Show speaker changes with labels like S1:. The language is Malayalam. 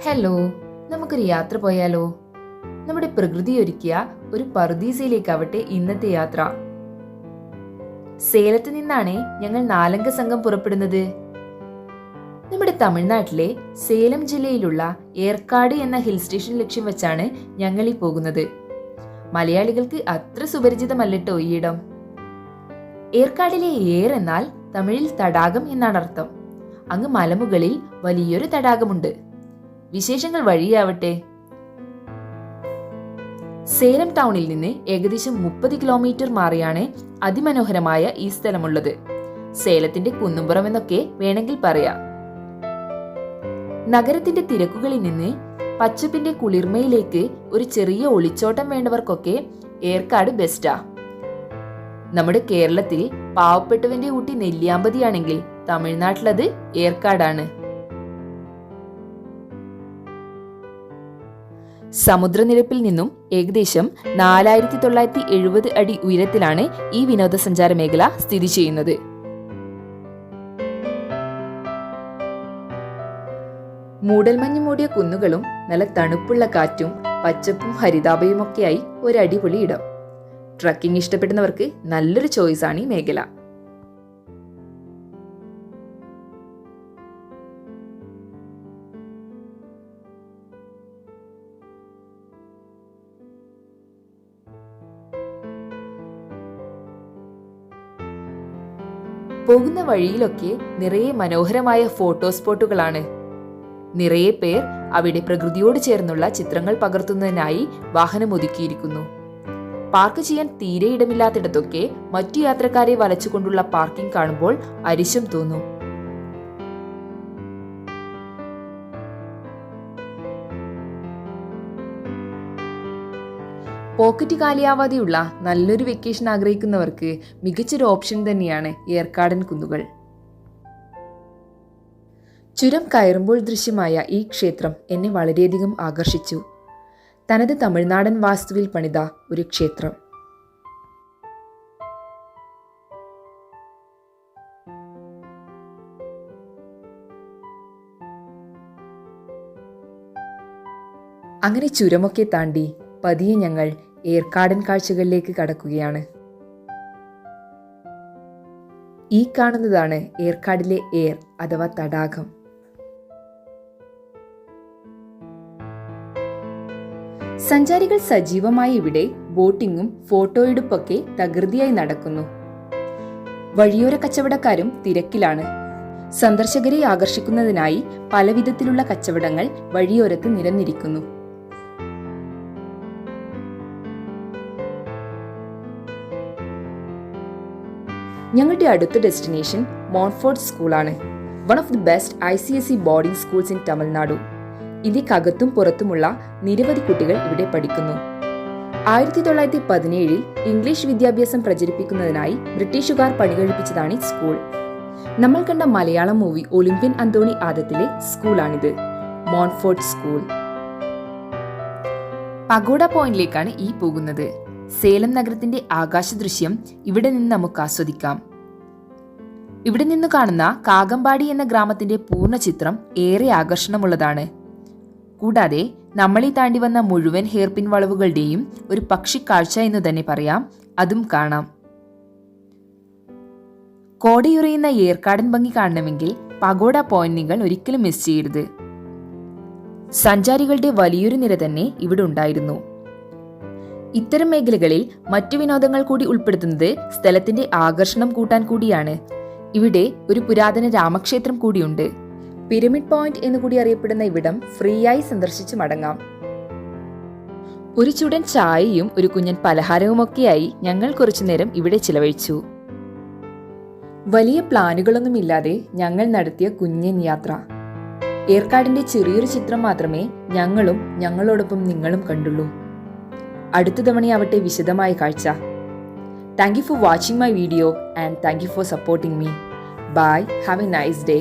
S1: ഹലോ, നമുക്കൊരു യാത്ര പോയാലോ? നമ്മുടെ പ്രകൃതി ഒരുക്കിയ ഒരു പറുദീസയിലേക്കാവട്ടെ ഇന്നത്തെ യാത്ര. സേലത്ത് നിന്നാണ് ഞങ്ങൾ 4 അംഗ സംഘം പുറപ്പെടുന്നത്. നമ്മുടെ തമിഴ്നാട്ടിലെ സേലം ജില്ലയിലുള്ള ഏർക്കാട് എന്ന ഹിൽ സ്റ്റേഷൻ ലക്ഷ്യം വെച്ചാണ് ഞങ്ങൾ ഈ പോകുന്നത്. മലയാളികൾക്ക് അത്ര സുപരിചിതമല്ലട്ടോ ഈ ഇടം. ഏർക്കാടിലെ ഏർ എന്നാൽ തമിഴിൽ തടാകം എന്നാണ് അർത്ഥം. അങ്ങ് മലമുകളിൽ വലിയൊരു തടാകമുണ്ട്. വിശേഷങ്ങൾ വഴിയാവട്ടെ. സേലം ടൗണിൽ നിന്ന് ഏകദേശം 30 കിലോമീറ്റർ മാറിയാണ് അതിമനോഹരമായ ഈ സ്ഥലമുള്ളത്. സേലത്തിന്റെ കുന്നുംപുറം എന്നൊക്കെ വേണമെങ്കിൽ പറയാം. നഗരത്തിന്റെ തിരക്കുകളിൽ നിന്ന് പച്ചപ്പിന്റെ കുളിർമയിലേക്ക് ഒരു ചെറിയ ഒളിച്ചോട്ടം വേണ്ടവർക്കൊക്കെ ഏർക്കാട് ബെസ്റ്റാ. നമ്മുടെ കേരളത്തിൽ പാവപ്പെട്ടവന്റെ ഊട്ടി നെല്ലിയാമ്പതിയാണെങ്കിൽ തമിഴ്നാട്ടിലത് ഏർക്കാടാണ്. സമുദ്രനിരപ്പിൽ നിന്നും ഏകദേശം 4970 അടി ഉയരത്തിലാണ് ഈ വിനോദസഞ്ചാര മേഖല സ്ഥിതി ചെയ്യുന്നത്. മൂടൽമഞ്ഞ് മൂടിയ കുന്നുകളും നല്ല തണുപ്പുള്ള കാറ്റും പച്ചപ്പും ഹരിതാഭയുമൊക്കെയായി ഒരു അടിപൊളി ഇടം. ട്രക്കിംഗ് ഇഷ്ടപ്പെടുന്നവർക്ക് നല്ലൊരു ചോയ്സാണ് ഈ മേഖല. പോകുന്ന വഴിയിലൊക്കെ നിറയെ മനോഹരമായ ഫോട്ടോ സ്പോട്ടുകളാണ്. നിറയെ പേർ അവിടെ പ്രകൃതിയോട് ചേർന്നുള്ള ചിത്രങ്ങൾ പകർത്തുന്നതിനായി വാഹനം ഒതുക്കിയിരിക്കുന്നു. പാർക്ക് ചെയ്യാൻ തീരെ ഇടമില്ലാത്തിടത്തൊക്കെ മറ്റു യാത്രക്കാരെ വലച്ചുകൊണ്ടുള്ള പാർക്കിംഗ് കാണുമ്പോൾ അരിശം തോന്നും. പോക്കറ്റ് കാലിയാവാതെയുള്ള നല്ലൊരു വെക്കേഷൻ ആഗ്രഹിക്കുന്നവർക്ക് മികച്ചൊരു ഓപ്ഷൻ തന്നെയാണ് ഏർക്കാടൻ കുന്നുകൾ. ചുരം കയറുമ്പോൾ ദൃശ്യമായ ഈ ക്ഷേത്രം എന്നെ വളരെയധികം ആകർഷിച്ചു. തനത് തമിഴ്നാടൻ വാസ്തുവിൽ പണിത ഒരു ക്ഷേത്രം. അങ്ങനെ ചുരമൊക്കെ താണ്ടി പതിയെ ഞങ്ങൾ ഏർക്കാടൻ കാഴ്ചകളിലേക്ക് കടക്കുകയാണ്. ഈ കാണുന്നതാണ് ഏർക്കാടിലെ ഏർ അഥവാ തടാകം. സഞ്ചാരികൾ സജീവമായി ഇവിടെ ബോട്ടിങ്ങും ഫോട്ടോയെടുപ്പൊക്കെ തകൃതിയായി നടക്കുന്നു. വഴിയോര കച്ചവടക്കാരും തിരക്കിലാണ്. സന്ദർശകരെ ആകർഷിക്കുന്നതിനായി പലവിധത്തിലുള്ള കച്ചവടങ്ങൾ വഴിയോരത്ത് നിരന്നിരിക്കുന്നു. ഞങ്ങളുടെ അടുത്ത ഡെസ്റ്റിനേഷൻ മോൺഫോർട്ട് സ്കൂളാണ്. One of the best ICSE boarding schools in Tamil Nadu. ഇന്ത്യക്കകത്തും പുറത്തുമുള്ള നിരവധി കുട്ടികൾ ഇവിടെ പഠിക്കുന്നു. 1917 ഇംഗ്ലീഷ് വിദ്യാഭ്യാസം പ്രചരിപ്പിക്കുന്നതിനായി ബ്രിട്ടീഷുകാർ പണികഴിപ്പിച്ചതാണ് ഈ സ്കൂൾ. നമ്മൾ കണ്ട മലയാളം മൂവി ഒളിമ്പ്യൻ അന്തോണി ആദത്തിലെ സ്കൂളാണിത്, മോൺഫോർട്ട് സ്കൂൾ. പഗോഡ പോയിന്റിലേക്കാണ് ഈ പോകുന്നത്. സേലം നഗരത്തിന്റെ ആകാശ ദൃശ്യം ഇവിടെ നിന്ന് നമുക്ക് ആസ്വദിക്കാം. ഇവിടെ നിന്ന് കാണുന്ന കാകമ്പാടി എന്ന ഗ്രാമത്തിന്റെ പൂർണ്ണ ചിത്രം ഏറെ ആകർഷണമുള്ളതാണ്. കൂടാതെ നമ്മളീ താണ്ടി വന്ന മുഴുവൻ ഹെയർപിൻ വളവുകളുടെയും ഒരു പക്ഷിക്കാഴ്ച എന്ന് തന്നെ പറയാം, അതും കാണാം. കോടയുറയുന്ന ഏർക്കാടൻ ഭംഗി കാണണമെങ്കിൽ പഗോഡ പോയിന്റ് നിങ്ങൾ ഒരിക്കലും മിസ് ചെയ്യരുത്. സഞ്ചാരികളുടെ വലിയൊരു നിര തന്നെ ഇവിടെ ഉണ്ടായിരുന്നു. ഇത്തരം മേഖലകളിൽ മറ്റു വിനോദങ്ങൾ കൂടി ഉൾപ്പെടുത്തുന്നത് സ്ഥലത്തിന്റെ ആകർഷണം കൂട്ടാൻ കൂടിയാണ്. ഇവിടെ ഒരു പുരാതന രാമക്ഷേത്രം കൂടിയുണ്ട്. പിരമിഡ് പോയിന്റ് എന്നുകൂടി അറിയപ്പെടുന്ന ഇവിടം ഫ്രീ ആയി സന്ദർശിച്ചു മടങ്ങാം. ഒരു ചുടൻ ചായയും ഒരു കുഞ്ഞൻ പലഹാരവുമൊക്കെയായി ഞങ്ങൾ കുറച്ചുനേരം ഇവിടെ ചിലവഴിച്ചു. വലിയ പ്ലാനുകളൊന്നുമില്ലാതെ ഞങ്ങൾ നടത്തിയ കുഞ്ഞൻ യാത്ര. ഏർക്കാടിന്റെ ചെറിയൊരു ചിത്രം മാത്രമേ ഞങ്ങളും ഞങ്ങളോടൊപ്പം നിങ്ങളും കണ്ടുള്ളൂ. അടുത്ത തവണയാവട്ടെ വിശദമായ കാഴ്ച. Thank you for watching my video and thank you for supporting me. Bye. Have a nice day.